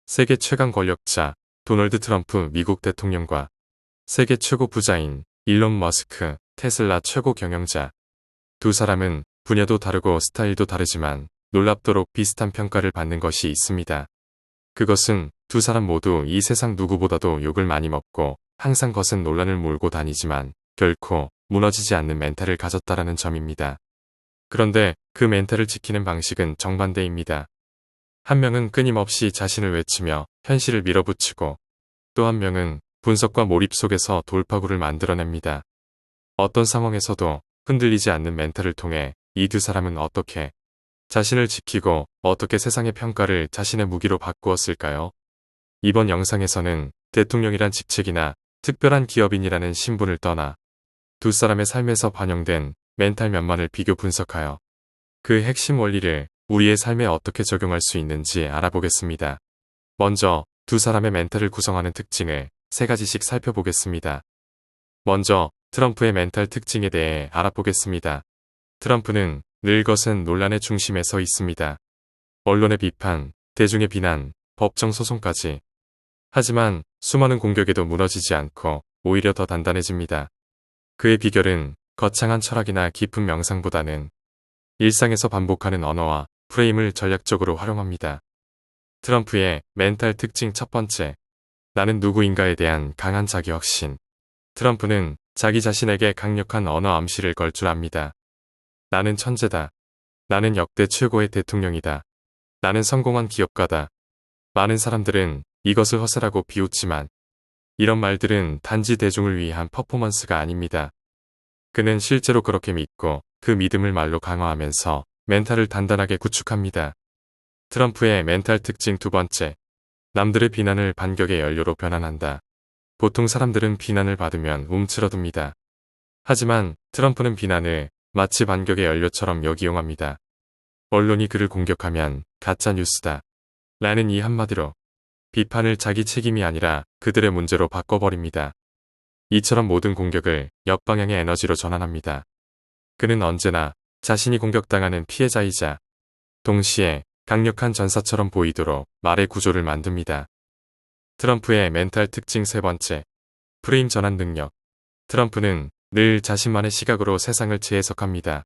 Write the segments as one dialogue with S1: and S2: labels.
S1: 세계 최강 권력자 도널드 트럼프 미국 대통령과 세계 최고 부자인 일론 머스크 테슬라 최고 경영자. 두 사람은 분야도 다르고 스타일도 다르지만 놀랍도록 비슷한 평가를 받는 것이 있습니다. 그것은 두 사람 모두 이 세상 누구보다도 욕을 많이 먹고 항상 거센 논란을 몰고 다니지만 결코 무너지지 않는 멘탈을 가졌다라는 점입니다. 그런데 그 멘탈을 지키는 방식은 정반대입니다. 한 명은 끊임없이 자신을 외치며 현실을 밀어붙이고 또 한 명은 분석과 몰입 속에서 돌파구를 만들어냅니다. 어떤 상황에서도 흔들리지 않는 멘탈을 통해 이 두 사람은 어떻게 자신을 지키고 어떻게 세상의 평가를 자신의 무기로 바꾸었을까요? 이번 영상에서는 대통령이란 직책이나 특별한 기업인이라는 신분을 떠나 두 사람의 삶에서 반영된 멘탈 면만을 비교 분석하여 그 핵심 원리를 우리의 삶에 어떻게 적용할 수 있는지 알아보겠습니다. 먼저 두 사람의 멘탈을 구성하는 특징을 세 가지씩 살펴보겠습니다. 먼저 트럼프의 멘탈 특징에 대해 알아보겠습니다. 트럼프는 늘 거센 논란의 중심에 서 있습니다. 언론의 비판, 대중의 비난, 법정 소송까지. 하지만 수많은 공격에도 무너지지 않고 오히려 더 단단해집니다. 그의 비결은 거창한 철학이나 깊은 명상보다는 일상에서 반복하는 언어와 프레임을 전략적으로 활용합니다. 트럼프의 멘탈 특징 첫 번째, 나는 누구인가에 대한 강한 자기확신. 트럼프는 자기 자신에게 강력한 언어 암시를 걸 줄 압니다. 나는 천재다. 나는 역대 최고의 대통령이다. 나는 성공한 기업가다. 많은 사람들은 이것을 허세라고 비웃지만 이런 말들은 단지 대중을 위한 퍼포먼스가 아닙니다. 그는 실제로 그렇게 믿고 그 믿음을 말로 강화하면서 멘탈을 단단하게 구축합니다. 트럼프의 멘탈 특징 두 번째, 남들의 비난을 반격의 연료로 변환한다. 보통 사람들은 비난을 받으면 움츠러듭니다. 하지만 트럼프는 비난을 마치 반격의 연료처럼 역이용합니다. 언론이 그를 공격하면 가짜 뉴스다. 라는 이 한마디로 비판을 자기 책임이 아니라 그들의 문제로 바꿔버립니다. 이처럼 모든 공격을 역방향의 에너지로 전환합니다. 그는 언제나 자신이 공격당하는 피해자이자 동시에 강력한 전사처럼 보이도록 말의 구조를 만듭니다. 트럼프의 멘탈 특징 세 번째, 프레임 전환 능력. 트럼프는 늘 자신만의 시각으로 세상을 재해석합니다.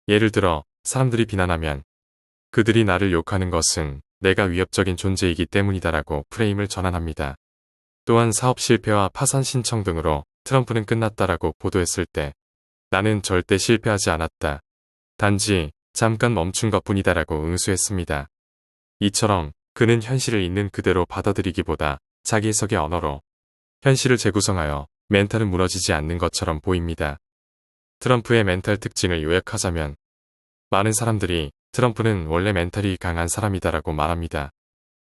S1: 예를 들어 사람들이 비난하면 그들이 나를 욕하는 것은 내가 위협적인 존재이기 때문이다라고 프레임을 전환합니다. 또한 사업 실패와 파산 신청 등으로 트럼프는 끝났다라고 보도했을 때 나는 절대 실패하지 않았다. 단지 잠깐 멈춘 것뿐이다라고 응수했습니다. 이처럼 그는 현실을 있는 그대로 받아들이기보다 자기 해석의 언어로 현실을 재구성하여 멘탈은 무너지지 않는 것처럼 보입니다. 트럼프의 멘탈 특징을 요약하자면 많은 사람들이 트럼프는 원래 멘탈이 강한 사람이다라고 말합니다.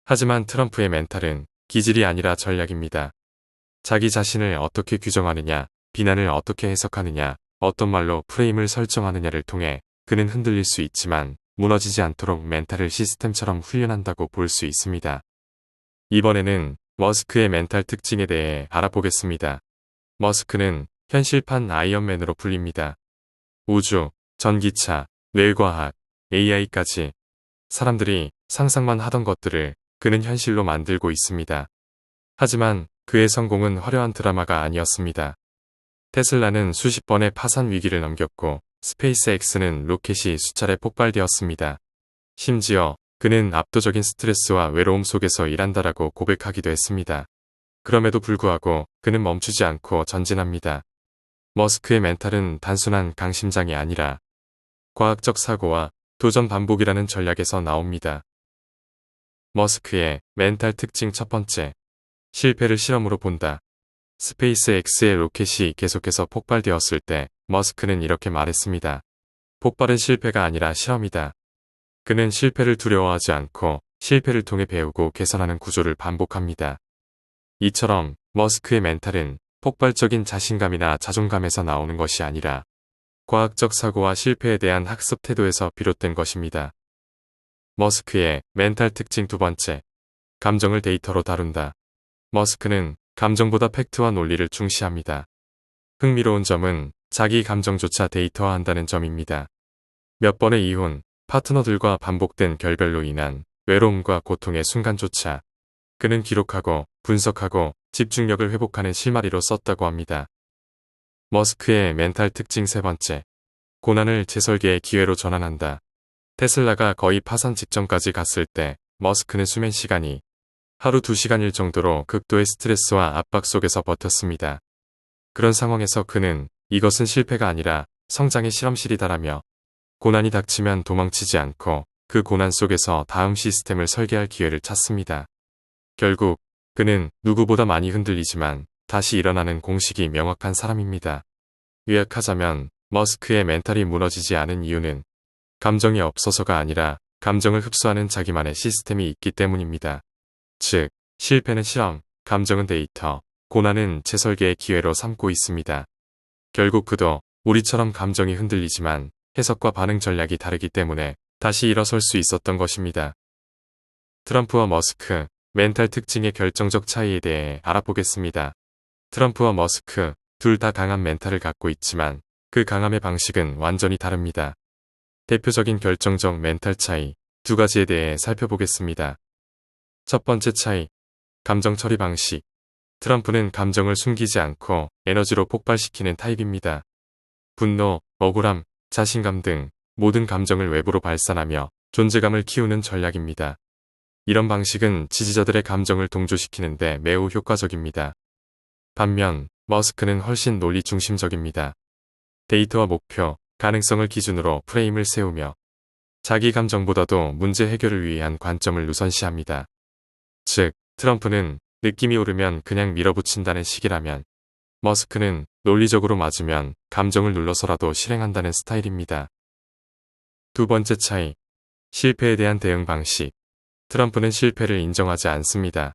S1: 하지만 트럼프의 멘탈은 기질이 아니라 전략입니다. 자기 자신을 어떻게 규정하느냐, 비난을 어떻게 해석하느냐, 어떤 말로 프레임을 설정하느냐를 통해 그는 흔들릴 수 있지만 무너지지 않도록 멘탈을 시스템처럼 훈련한다고 볼 수 있습니다. 이번에는 머스크의 멘탈 특징에 대해 알아보겠습니다. 머스크는 현실판 아이언맨으로 불립니다. 우주, 전기차, 뇌과학, AI까지 사람들이 상상만 하던 것들을 그는 현실로 만들고 있습니다. 하지만 그의 성공은 화려한 드라마가 아니었습니다. 테슬라는 수십 번의 파산 위기를 넘겼고 스페이스X는 로켓이 수차례 폭발되었습니다. 심지어 그는 압도적인 스트레스와 외로움 속에서 일한다라고 고백하기도 했습니다. 그럼에도 불구하고 그는 멈추지 않고 전진합니다. 머스크의 멘탈은 단순한 강심장이 아니라 과학적 사고와 도전 반복이라는 전략에서 나옵니다. 머스크의 멘탈 특징 첫 번째, 실패를 실험으로 본다. 스페이스X의 로켓이 계속해서 폭발되었을 때 머스크는 이렇게 말했습니다. 폭발은 실패가 아니라 실험이다. 그는 실패를 두려워하지 않고 실패를 통해 배우고 개선하는 구조를 반복합니다. 이처럼 머스크의 멘탈은 폭발적인 자신감이나 자존감에서 나오는 것이 아니라 과학적 사고와 실패에 대한 학습 태도에서 비롯된 것입니다. 머스크의 멘탈 특징 두 번째, 감정을 데이터로 다룬다. 머스크는 감정보다 팩트와 논리를 중시합니다. 흥미로운 점은 자기 감정조차 데이터화한다는 점입니다. 몇 번의 이혼, 파트너들과 반복된 결별로 인한 외로움과 고통의 순간조차 그는 기록하고 분석하고 집중력을 회복하는 실마리로 썼다고 합니다. 머스크의 멘탈 특징 세 번째. 고난을 재설계의 기회로 전환한다. 테슬라가 거의 파산 직전까지 갔을 때 머스크는 수면 시간이 하루 2시간일 정도로 극도의 스트레스와 압박 속에서 버텼습니다. 그런 상황에서 그는 이것은 실패가 아니라 성장의 실험실이다라며 고난이 닥치면 도망치지 않고 그 고난 속에서 다음 시스템을 설계할 기회를 찾습니다. 결국 그는 누구보다 많이 흔들리지만 다시 일어나는 공식이 명확한 사람입니다. 요약하자면 머스크의 멘탈이 무너지지 않은 이유는 감정이 없어서가 아니라 감정을 흡수하는 자기만의 시스템이 있기 때문입니다. 즉, 실패는 실험, 감정은 데이터, 고난은 재설계의 기회로 삼고 있습니다. 결국 그도 우리처럼 감정이 흔들리지만 해석과 반응 전략이 다르기 때문에 다시 일어설 수 있었던 것입니다. 트럼프와 머스크, 멘탈 특징의 결정적 차이에 대해 알아보겠습니다. 트럼프와 머스크, 둘 다 강한 멘탈을 갖고 있지만 그 강함의 방식은 완전히 다릅니다. 대표적인 결정적 멘탈 차이 두 가지에 대해 살펴보겠습니다. 첫 번째 차이, 감정 처리 방식. 트럼프는 감정을 숨기지 않고 에너지로 폭발시키는 타입입니다. 분노, 억울함, 자신감 등 모든 감정을 외부로 발산하며 존재감을 키우는 전략입니다. 이런 방식은 지지자들의 감정을 동조시키는데 매우 효과적입니다. 반면 머스크는 훨씬 논리 중심적입니다. 데이터와 목표, 가능성을 기준으로 프레임을 세우며 자기 감정보다도 문제 해결을 위한 관점을 우선시합니다. 즉, 트럼프는 느낌이 오르면 그냥 밀어붙인다는 식이라면 머스크는 논리적으로 맞으면 감정을 눌러서라도 실행한다는 스타일입니다. 두 번째 차이, 실패에 대한 대응 방식. 트럼프는 실패를 인정하지 않습니다.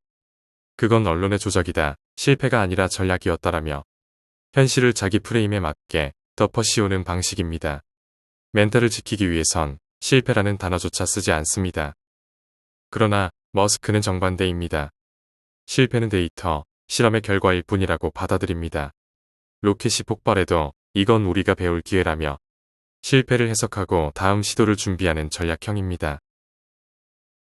S1: 그건 언론의 조작이다, 실패가 아니라 전략이었다라며 현실을 자기 프레임에 맞게 덮어씌우는 방식입니다. 멘탈을 지키기 위해선 실패라는 단어조차 쓰지 않습니다. 그러나 머스크는 정반대입니다. 실패는 데이터, 실험의 결과일 뿐이라고 받아들입니다. 로켓이 폭발해도 이건 우리가 배울 기회라며 실패를 해석하고 다음 시도를 준비하는 전략형입니다.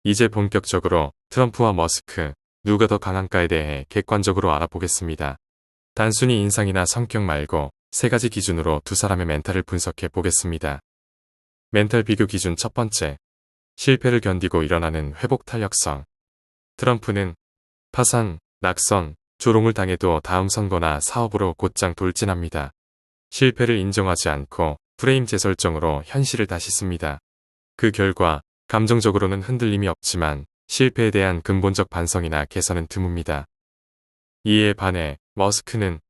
S1: 이제 본격적으로 트럼프와 머스크, 누가 더 강한가에 대해 객관적으로 알아보겠습니다. 단순히 인상이나 성격 말고 세 가지 기준으로 두 사람의 멘탈을 분석해 보겠습니다. 멘탈 비교 기준 첫 번째, 실패를 견디고 일어나는 회복 탄력성. 트럼프는 파산, 낙선, 조롱을 당해도 다음 선거나 사업으로 곧장 돌진합니다. 실패를 인정하지 않고 프레임 재설정으로 현실을 다시 씁니다. 그 결과 감정적으로는 흔들림이 없지만 실패에 대한 근본적 반성이나 개선은 드뭅니다. 이에 반해 머스크는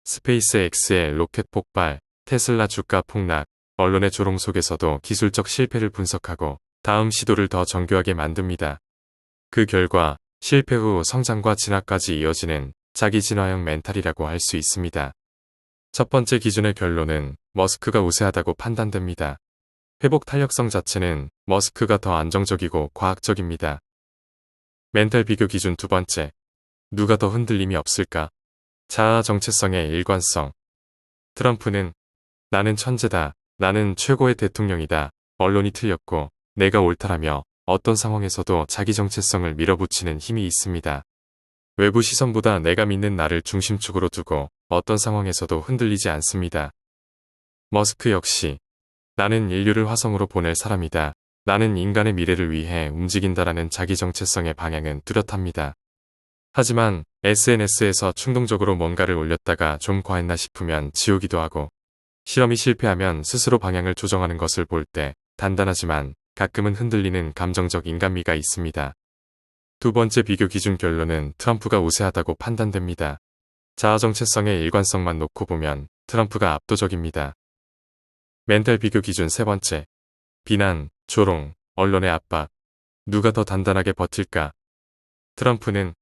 S1: 스페이스X의 로켓 폭발, 테슬라 주가 폭락, 언론의 조롱 속에서도 기술적 실패를 분석하고 다음 시도를 더 정교하게 만듭니다. 그 결과 실패 후 성장과 진화까지 이어지는 자기 진화형 멘탈이라고 할 수 있습니다. 첫 번째 기준의 결론은 머스크가 우세하다고 판단됩니다. 회복 탄력성 자체는 머스크가 더 안정적이고 과학적입니다. 멘탈 비교 기준 두 번째, 누가 더 흔들림이 없을까? 자아 정체성의 일관성. 트럼프는 나는 천재다, 나는 최고의 대통령이다, 언론이 틀렸고 내가 옳다라며 어떤 상황에서도 자기 정체성을 밀어붙이는 힘이 있습니다. 외부 시선보다 내가 믿는 나를 중심축으로 두고 어떤 상황에서도 흔들리지 않습니다. 머스크 역시 나는 인류를 화성으로 보낼 사람이다, 나는 인간의 미래를 위해 움직인다라는 자기 정체성의 방향은 뚜렷합니다. 하지만 SNS에서 충동적으로 뭔가를 올렸다가 좀 과했나 싶으면 지우기도 하고 실험이 실패하면 스스로 방향을 조정하는 것을 볼 때 단단하지만 가끔은 흔들리는 감정적 인간미가 있습니다. 두 번째 비교 기준 결론은 트럼프가 우세하다고 판단됩니다. 자아 정체성의 일관성만 놓고 보면 트럼프가 압도적입니다. 멘탈 비교 기준 세 번째, 비난, 조롱, 언론의 압박. 누가 더 단단하게 버틸까? 트럼프는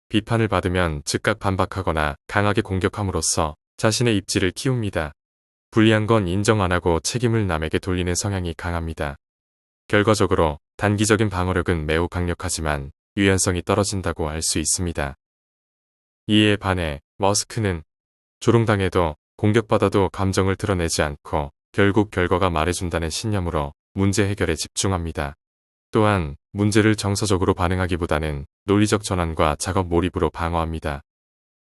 S1: 비판을 받으면 즉각 반박하거나 강하게 공격함으로써 자신의 입지를 키웁니다. 불리한 건 인정 안 하고 책임을 남에게 돌리는 성향이 강합니다. 결과적으로 단기적인 방어력은 매우 강력하지만 유연성이 떨어진다고 할 수 있습니다. 이에 반해 머스크는 조롱당해도 공격받아도 감정을 드러내지 않고 결국 결과가 말해준다는 신념으로 문제 해결에 집중합니다. 또한 문제를 정서적으로 반응하기보다는 논리적 전환과 작업 몰입으로 방어합니다.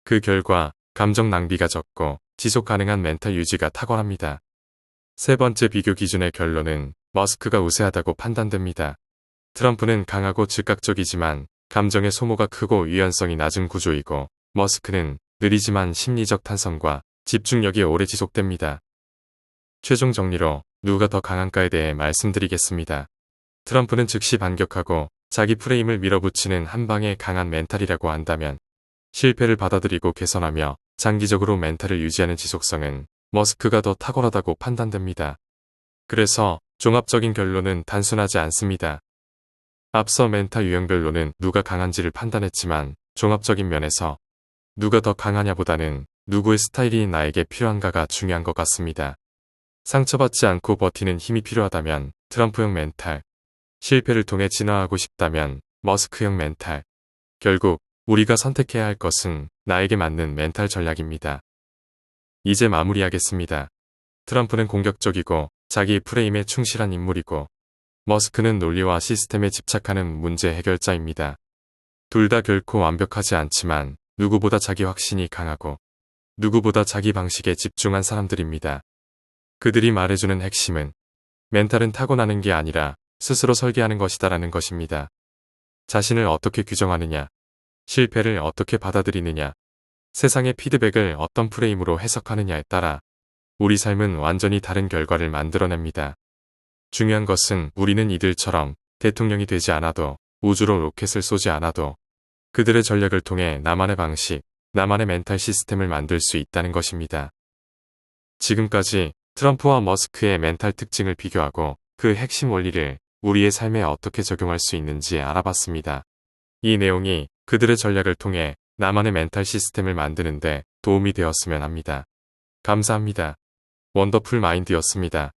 S1: 그 결과 감정 낭비가 적고 지속 가능한 멘탈 유지가 탁월합니다. 세 번째 비교 기준의 결론은 머스크가 우세하다고 판단됩니다. 트럼프는 강하고 즉각적이지만 감정의 소모가 크고 유연성이 낮은 구조이고, 머스크는 느리지만 심리적 탄성과 집중력이 오래 지속됩니다. 최종 정리로 누가 더 강한가에 대해 말씀드리겠습니다. 트럼프는 즉시 반격하고 자기 프레임을 밀어붙이는 한 방의 강한 멘탈이라고 한다면, 실패를 받아들이고 개선하며 장기적으로 멘탈을 유지하는 지속성은 머스크가 더 탁월하다고 판단됩니다. 그래서 종합적인 결론은 단순하지 않습니다. 앞서 멘탈 유형별로는 누가 강한지를 판단했지만, 종합적인 면에서 누가 더 강하냐보다는 누구의 스타일이 나에게 필요한가가 중요한 것 같습니다. 상처받지 않고 버티는 힘이 필요하다면 트럼프형 멘탈, 실패를 통해 진화하고 싶다면 머스크형 멘탈. 결국 우리가 선택해야 할 것은 나에게 맞는 멘탈 전략입니다. 이제 마무리하겠습니다. 트럼프는 공격적이고 자기 프레임에 충실한 인물이고, 머스크는 논리와 시스템에 집착하는 문제 해결자입니다. 둘 다 결코 완벽하지 않지만 누구보다 자기 확신이 강하고 누구보다 자기 방식에 집중한 사람들입니다. 그들이 말해주는 핵심은 멘탈은 타고나는 게 아니라 스스로 설계하는 것이다라는 것입니다. 자신을 어떻게 규정하느냐, 실패를 어떻게 받아들이느냐, 세상의 피드백을 어떤 프레임으로 해석하느냐에 따라 우리 삶은 완전히 다른 결과를 만들어냅니다. 중요한 것은 우리는 이들처럼 대통령이 되지 않아도, 우주로 로켓을 쏘지 않아도 그들의 전략을 통해 나만의 방식, 나만의 멘탈 시스템을 만들 수 있다는 것입니다. 지금까지 트럼프와 머스크의 멘탈 특징을 비교하고 그 핵심 원리를 우리의 삶에 어떻게 적용할 수 있는지 알아봤습니다. 이 내용이 그들의 전략을 통해 나만의 멘탈 시스템을 만드는 데 도움이 되었으면 합니다. 감사합니다. 원더풀 마인드였습니다.